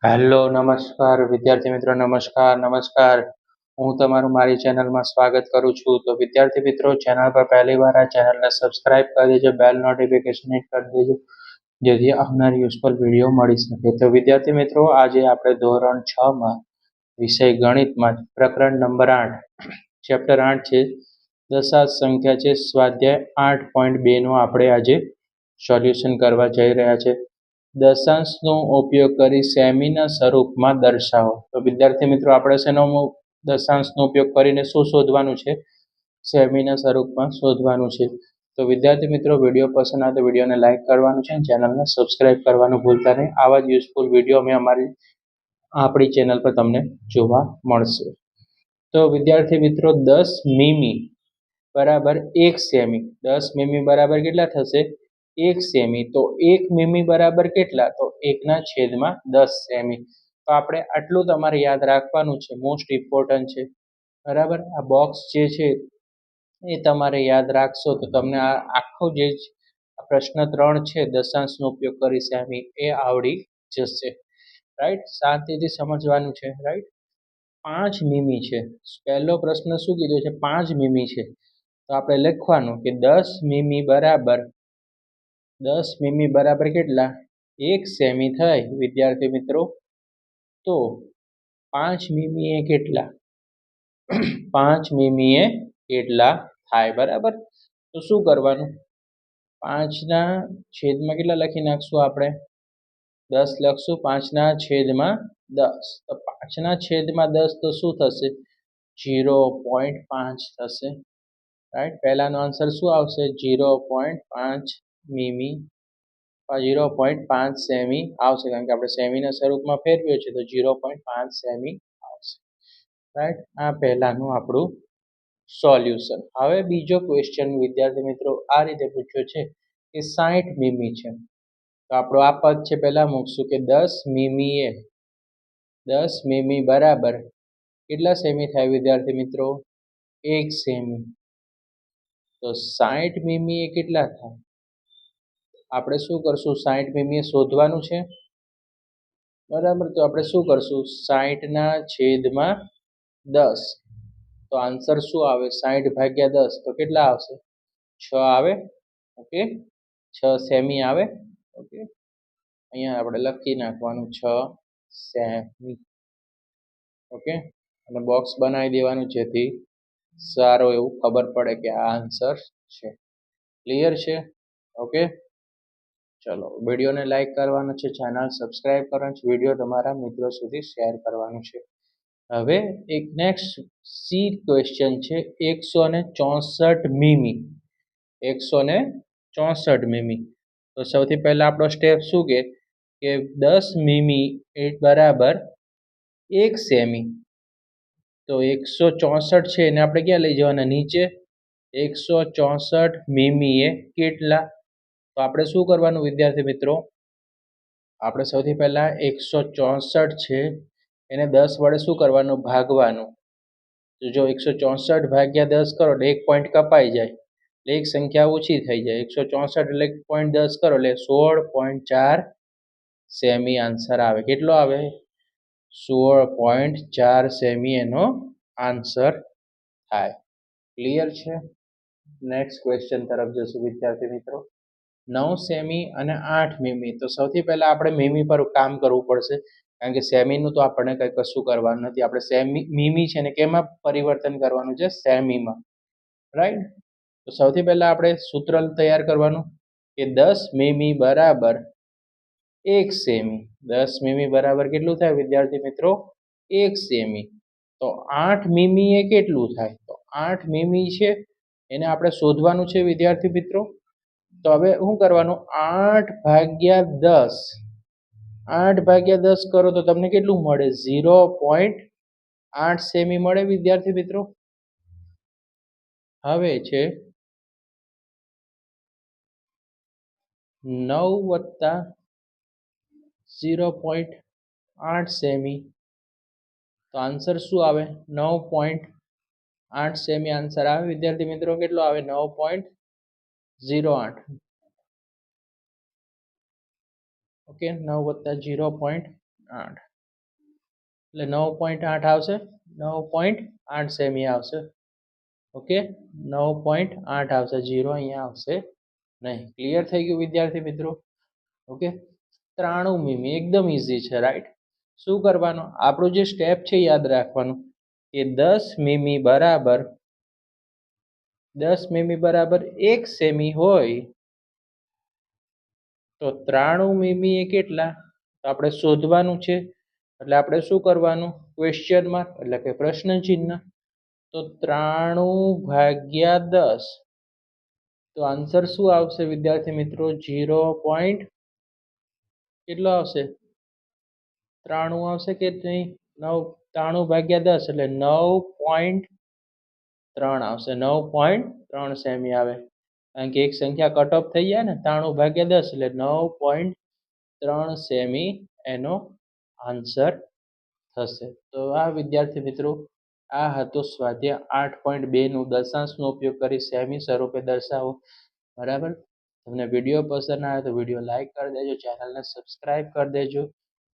Hello નમસ્કાર વિદ્યાર્થી મિત્રો, નમસ્કાર. હું તમારું મારી ચેનલમાં સ્વાગત કરું છું. તો વિદ્યાર્થી મિત્રો, ચેનલ પર પહેલી વાર આ ચેનલને સબસ્ક્રાઇબ કરી દેજો, બેલ નોટિફિકેશન હિટ કરી દેજો, જેથી આવનાર યુઝફુલ વિડીયો મળી શકે. તો વિદ્યાર્થી મિત્રો, આજે આપણે ધોરણ 6 માં વિષય ગણિતમાં પ્રકરણ નંબર 8 ચેપ્ટર 8 છે, દશાંશ સંખ્યા છે, સ્વાધ્યાય 8.2 નું આપણે આજે સોલ્યુશન કરવા જઈ રહ્યા છે. દશાંશનો ઉપયોગ કરી સેમીના સ્વરૂપમાં દર્શાવો. તો વિદ્યાર્થી મિત્રો, આપણે શેનો દશાંશનો ઉપયોગ કરીને શું શોધવાનું છે? સેમીના સ્વરૂપમાં શોધવાનું છે. તો વિદ્યાર્થી મિત્રો, વિડીયો પસંદ આવે તો વિડીયોને લાઇક કરવાનું છે અને ચેનલને સબસ્ક્રાઇબ કરવાનું ભૂલતા નહીં. આવા જ યુઝફુલ વિડીયો અમે આપણી ચેનલ પર તમને જોવા મળશે. તો વિદ્યાર્થી મિત્રો, 10 મીમી બરાબર 1 સેમી. 10 મીમી બરાબર કેટલા થશે? 1 સેમી. તો 1 મીમી બરાબર કેટલા? તો 1/10 સેમી. તો આપણે આટલું તમારે યાદ રાખવાનું છે, મોસ્ટ ઇમ્પોર્ટન્ટ છે. બરાબર, આ બોક્સ જે છે એ તમારે યાદ રાખશો તો તમને આ આખો જે પ્રશ્ન 3 છે, દશાંશનો ઉપયોગ કરી સેમી, એ આવડી જશે. રાઈટ, શાંતિથી સમજવાનું છે. રાઈટ, 5 મીમી છે. પહેલો પ્રશ્ન શું કીધો છે? 5 મીમી છે. તો આપણે લખવાનું કે 10 મીમી બરાબર કેટલા? 1 સેમી થાય વિદ્યાર્થી મિત્રો. તો 5 મીમી એ કેટલા? 5 મીમી એ કેટલા થાય? બરાબર, તો શું કરવાનું? 5ના છેદમાં કેટલા લખી નાખશું? આપણે 10 લખશું. 5ના છેદમાં 10. તો 5ના છેદમાં 10 તો શું થશે? 0.5 થશે. રાઈટ, પહેલાનો આન્સર શું આવશે? 0.5 મીમી, 0.5 સેમી આવશે, કારણ કે આપણે સેમીના સ્વરૂપમાં ફેરવ્યો છે, તો 0.5 સેમી આવશે. રાઈટ, આ પહેલાનું આપણું સોલ્યુશન. હવે બીજો ક્વેશ્ચન વિદ્યાર્થી મિત્રો આ રીતે પૂછ્યો છે કે 60 મીમી છે. તો આપણો આ પદ છે, પહેલા મૂકશું કે 10 મીમી બરાબર કેટલા સેમી થાય વિદ્યાર્થી મિત્રો? 1 સેમી. તો 60 મીમી એ કેટલા થાય? આપણે શું કરશું? 60 મીમી શોધવાનું છે. બરાબર, તો આપણે શું કરશું? 60ના છેદમાં 10. તો આન્સર શું આવે? 60/10. તો કેટલા આવશે? 6 આવે. ઓકે, 6 સેમી આવે. ઓકે, અહીંયા આપણે લખી નાખવાનું 6 સેમી. ઓકે, અને બોક્સ બનાવી દેવાનું, જેથી સારું એવું ખબર પડે કે આ આન્સર છે. ક્લિયર છે? ઓકે, ચલો, વિડીયોને લાઈક કરવાનો છે, ચેનલ સબસ્ક્રાઇબ કરવાનું છે, વિડીયો તમારા મિત્રો સુધી શેર કરવાનું છે. હવે એક નેક્સ્ટ સી ક્વેશ્ચન છે, 164 મીમી. 164 મીમી. તો સૌથી પહેલા આપણો સ્ટેપ શું કે 10 મીમી બરાબર 1 સેમી. તો 164 છે એને આપણે ક્યાં લઈ જવાના? નીચે. 164 મીમી એ કેટલા? તો આપણે શું કરવાનું વિદ્યાર્થી મિત્રો? આપણે સૌથી પહેલા 164 છે એને 10 વડે શું કરવાનું? ભાગવાનું. તો જો 164/10 કરો એટલે 1 પોઈન્ટ કપાઈ જાય, એટલે એક સંખ્યા ઓછી થઈ જાય. 164 એટલે 0.10 કરો એટલે 16.4 સેમી આન્સર આવે. કેટલો આવે? 16.4 સેમી એનો આન્સર થાય. ક્લિયર છે? નેક્સ્ટ ક્વેશ્ચન તરફ જશું વિદ્યાર્થી મિત્રો. 9 સેમી અને 8 મીમી. તો સૌથી પહેલા આપણે મીમી પર કામ કરવું પડશે, કારણ કે સેમીનું તો આપણને કંઈ કશું કરવાનું નથી. આપણે મીમી છે ને કેમાં પરિવર્તન કરવાનું છે? સેમીમાં. રાઈટ, તો સૌથી પહેલા આપણે સૂત્ર તૈયાર કરવાનું કે 10 મીમી બરાબર 1 સેમી. 10 મીમી બરાબર કેટલું થાય વિદ્યાર્થી મિત્રો? 1 સેમી. તો 8 મીમી એ કેટલું થાય? તો 8 મીમી છે એને આપણે શોધવાનું છે વિદ્યાર્થી મિત્રો. તો હવે શું કરવાનું? 8/10. 8/10 કરો તો તમને કેટલું મળે? 0.8 સેમી મળે વિદ્યાર્થી મિત્રો. હવે છે 9 + 0.8 સેમી. તો આન્સર શું આવે? 9.8 સેમી આન્સર આવે વિદ્યાર્થી મિત્રો. કેટલો આવે? 9.08. ઓકે, 9 + 0.8. એટલે 9.8 આવશે, 9.8 સેમી આવશે. ઓકે, 9.8 આવશે, 0 અહીંયા આવશે નહીં. ક્લિયર થઈ ગયું વિદ્યાર્થી મિત્રો? ઓકે, 93 મીમી એકદમ ઇઝી છે, રાઈટ. શું કરવાનું? આપણું જે સ્ટેપ છે યાદ રાખવાનું કે 10 મીમી બરાબર 1 સેમી હોય તો 93 મીમી એ કેટલા? તો આપણે શોધવાનું છે. એટલે આપણે શું કરવાનું? ક્વેશ્ચન માર્ક એટલે કે પ્રશ્ન ચિહ્ન. તો 93/10. તો આન્સર શું આવશે વિદ્યાર્થી મિત્રો? 0. કેટલો આવશે? 93 આવશે કે નહીં? 93/10 એટલે 9.3 આવશે. 9.3 સેમી આવે, કારણ કે એક સંખ્યા કટ ઓફ થઈ જાય ને. 93/10 એટલે 9.3 સેમી એનો આન્સર થશે. તો આ વિદ્યાર્થી મિત્રો, આ હતો સ્વાધ્યાય 8.2 નું દશાંશનો ઉપયોગ કરી સેમી સ્વરૂપે દર્શાવો. બરાબર. તમને વિડીયો પસંદ આવે તો વિડીયો લાઈક કરી દેજો, ચેનલને સબસ્ક્રાઈબ કરી દેજો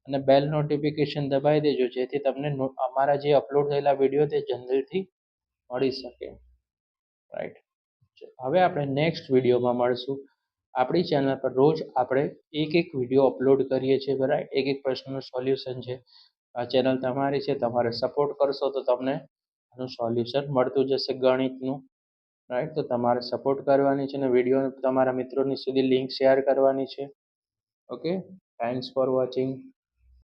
અને બેલ નોટિફિકેશન દબાવી દેજો, જેથી તમને અમારા જે અપલોડ થયેલા વિડીયો તે જલ્દીથી મળી શકે. રાઈટ. હવે આપણે નેક્સ્ટ વિડીયોમાં મળશું. આપણી ચેનલ પર રોજ આપણે એક વિડીયો અપલોડ કરીએ છીએ. બરાબર. એક પ્રશ્નનું સોલ્યુશન છે. આ ચેનલ તમારી છે, તમારે સપોર્ટ કરશો તો તમને આનું સોલ્યુશન મળતું જશે ગણિતનું. રાઈટ. તો તમારે સપોર્ટ કરવાની છે અને વિડીયો તમારા મિત્રોની સુધી લિંક શેર કરવાની છે. Okay, thanks for watching.